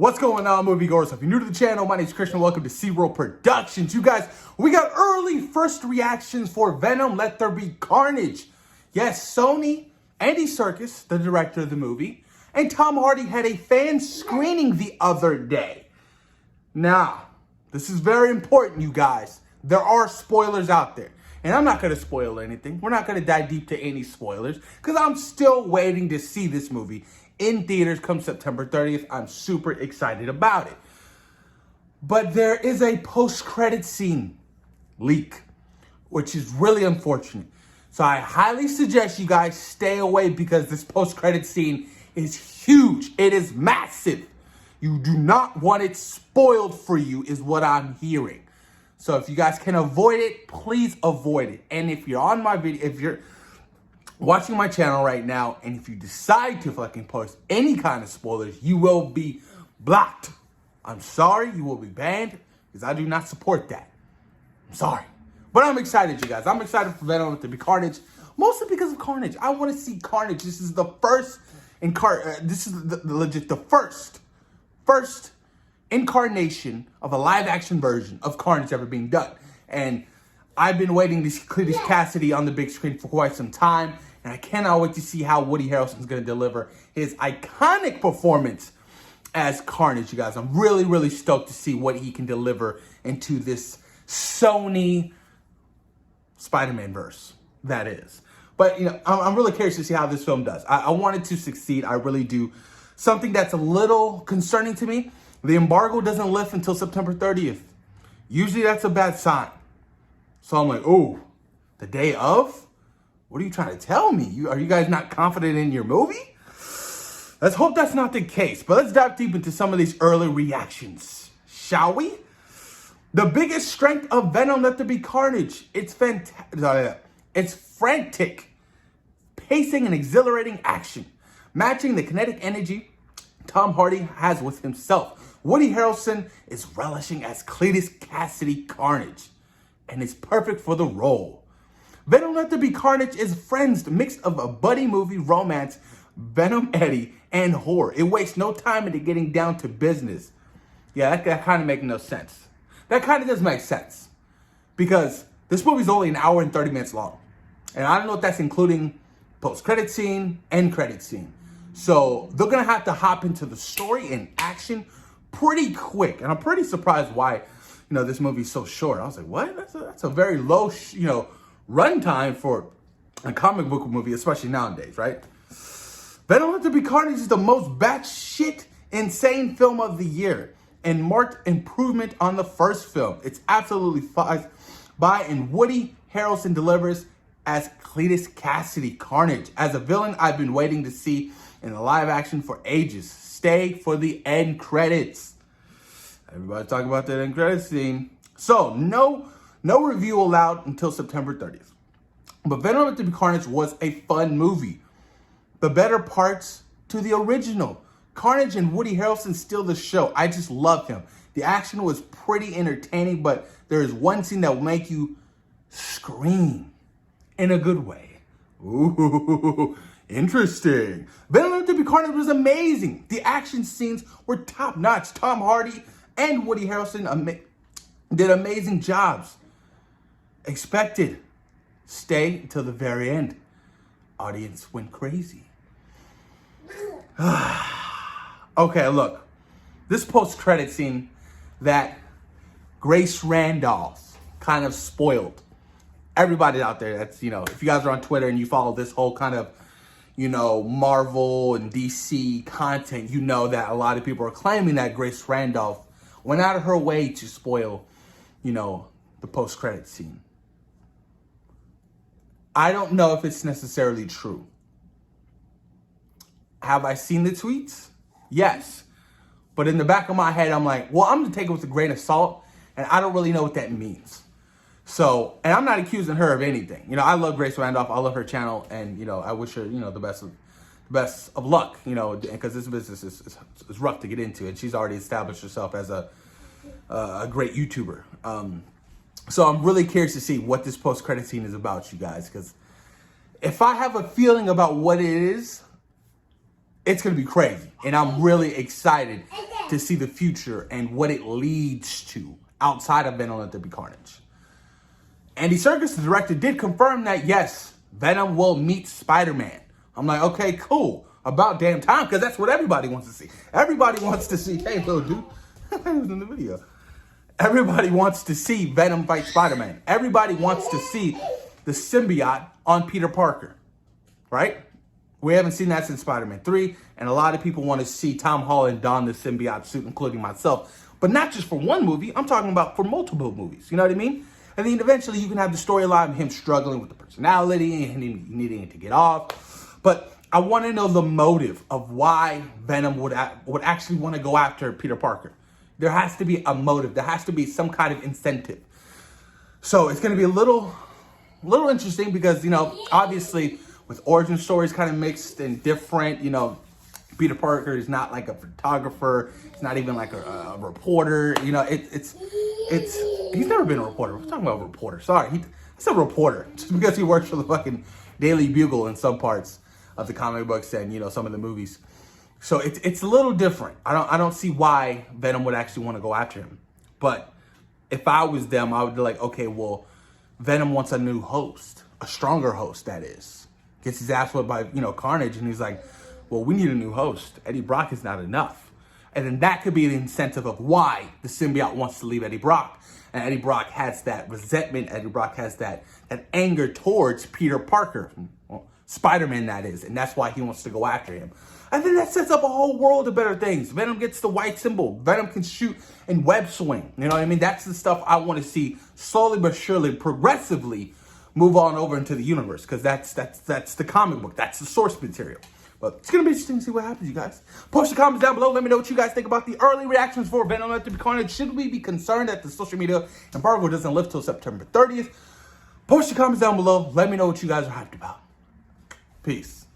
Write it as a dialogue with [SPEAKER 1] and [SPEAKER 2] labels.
[SPEAKER 1] What's going on, moviegoers? If you're new to the channel, my name is Christian. Welcome to SeaWorld Productions. You guys, we got early first reactions for Venom, Let There Be Carnage. Yes, Sony, Andy Serkis, the director of the movie, and Tom Hardy had a fan screening the other day. Now, this is very important, you guys. There are spoilers out there. And I'm not going to spoil anything. We're not going to dive deep to any spoilers because I'm still waiting to see this movie in theaters come September 30th. I'm super excited about it. But there is a post-credit scene leak, which is really unfortunate. So I highly suggest you guys stay away because this post-credit scene is huge. It is massive. You do not want it spoiled for you is what I'm hearing. So if you guys can avoid it, please avoid it. And if you're on my video, if you're watching my channel right now, and if you decide to fucking post any kind of spoilers, you will be blocked. I'm sorry, you will be banned because I do not support that. I'm sorry. But I'm excited, you guys. I'm excited for Venom to be Carnage, mostly because of Carnage. I want to see Carnage. This is the first legit the first incarnation of a live-action version of Carnage ever being done. And I've been waiting to see Cletus Cassidy on the big screen for quite some time, and I cannot wait to see how Woody Harrelson's going to deliver his iconic performance as Carnage, you guys. I'm really, really stoked to see what he can deliver into this Sony Spiderman verse, that is. But, you know, I'm really curious to see how this film does. I want it to succeed. I really do. Something that's a little concerning to me, the embargo doesn't lift until September 30th. Usually that's a bad sign. So I'm like, oh, the day of? What are you trying to tell me? Are you guys not confident in your movie? Let's hope that's not the case. But let's dive deep into some of these early reactions, shall we? The biggest strength of Venom, Let There Be Carnage. It's fantastic. It's frantic, pacing and exhilarating action, matching the kinetic energy Tom Hardy has with himself. Woody Harrelson is relishing as Cletus Cassidy Carnage, and is perfect for the role. Venom Let There Be Carnage is Friends, mix of a buddy movie, romance, Venom Eddie, and horror. It wastes no time into getting down to business. Yeah, that kind of makes no sense. That kind of does make sense. Because this movie's only an hour and 30 minutes long. And I don't know if that's including post-credit scene, end credit scene. So they're going to have to hop into the story and action pretty quick. And I'm pretty surprised why, this movie's so short. I was like, what? That's a very low, runtime for a comic book movie, especially nowadays, right? Venom Let There Be Carnage is the most batshit insane film of the year and marked improvement on the first film. It's absolutely fine by, and Woody Harrelson delivers as Cletus Cassidy Carnage. As a villain I've been waiting to see in the live action for ages. Stay for the end credits. Everybody talking about that end credits scene. So, no review allowed until September 30th. But Venom Let There Be Carnage was a fun movie. The better parts to the original. Carnage and Woody Harrelson steal the show. I just love him. The action was pretty entertaining, but there is one scene that will make you scream in a good way. Ooh, interesting. Venom Let There Be Carnage was amazing. The action scenes were top-notch. Tom Hardy and Woody Harrelson did amazing jobs. Expected. Stay until the very end. Audience went crazy. Okay, look. This post-credit scene that Grace Randolph kind of spoiled. Everybody out there that's, if you guys are on Twitter and you follow this whole kind of, Marvel and DC content, you know that a lot of people are claiming that Grace Randolph went out of her way to spoil, the post-credit scene. I don't know if it's necessarily true. Have I seen the tweets? Yes. But in the back of my head, I'm like, well, I'm going to take it with a grain of salt, and I don't really know what that means. So, and I'm not accusing her of anything. I love Grace Randolph. I love her channel, and, I wish her, the best of luck, because this business is rough to get into, and she's already established herself as a great YouTuber. So I'm really curious to see what this post-credit scene is about, you guys, because if I have a feeling about what it is, it's going to be crazy. And I'm really excited to see the future and what it leads to outside of Venom Let There Be Carnage. Andy Serkis, the director, did confirm that, yes, Venom will meet Spider-Man. I'm like, okay, cool. About damn time, because that's what everybody wants to see. Everybody wants to see, hey, little dude, I was in the video. Everybody wants to see Venom fight Spider-Man. Everybody wants to see the symbiote on Peter Parker, right? We haven't seen that since Spider-Man 3, and a lot of people want to see Tom Holland don the symbiote suit, including myself. But not just for one movie, I'm talking about for multiple movies, you know what I mean? And then eventually you can have the storyline of him struggling with the personality and him needing to get off. But I want to know the motive of why Venom would actually want to go after Peter Parker. There has to be a motive. There has to be some kind of incentive. So it's going to be a little interesting because, you know, obviously with origin stories kind of mixed and different, you know, Peter Parker is not like a photographer. He's not even like a reporter. You know, it's he's never been a reporter. We're talking about a reporter. Sorry, he's a reporter just because he works for the fucking Daily Bugle in some parts of the comic books and, you know, some of the movies. So it's a little different. I don't see why Venom would actually want to go after him. But if I was them, I would be like, okay, well, Venom wants a new host, a stronger host, that is. Gets his ass whipped by, you know, Carnage, and he's like, well, we need a new host. Eddie Brock is not enough. And then that could be the incentive of why the symbiote wants to leave Eddie Brock. And Eddie Brock has that resentment. Eddie Brock has that anger towards Peter Parker. Well, Spider-Man, that is. And that's why he wants to go after him. And then that sets up a whole world of better things. Venom gets the white symbol. Venom can shoot and web swing. You know what I mean? That's the stuff I want to see slowly but surely, progressively move on over into the universe. Because that's the comic book. That's the source material. But it's going to be interesting to see what happens, you guys. Post your comments down below. Let me know what you guys think about the early reactions for Venom Let There Be Carnage. Should we be concerned that the social media embargo doesn't lift till September 30th? Post your comments down below. Let me know what you guys are hyped about. Peace.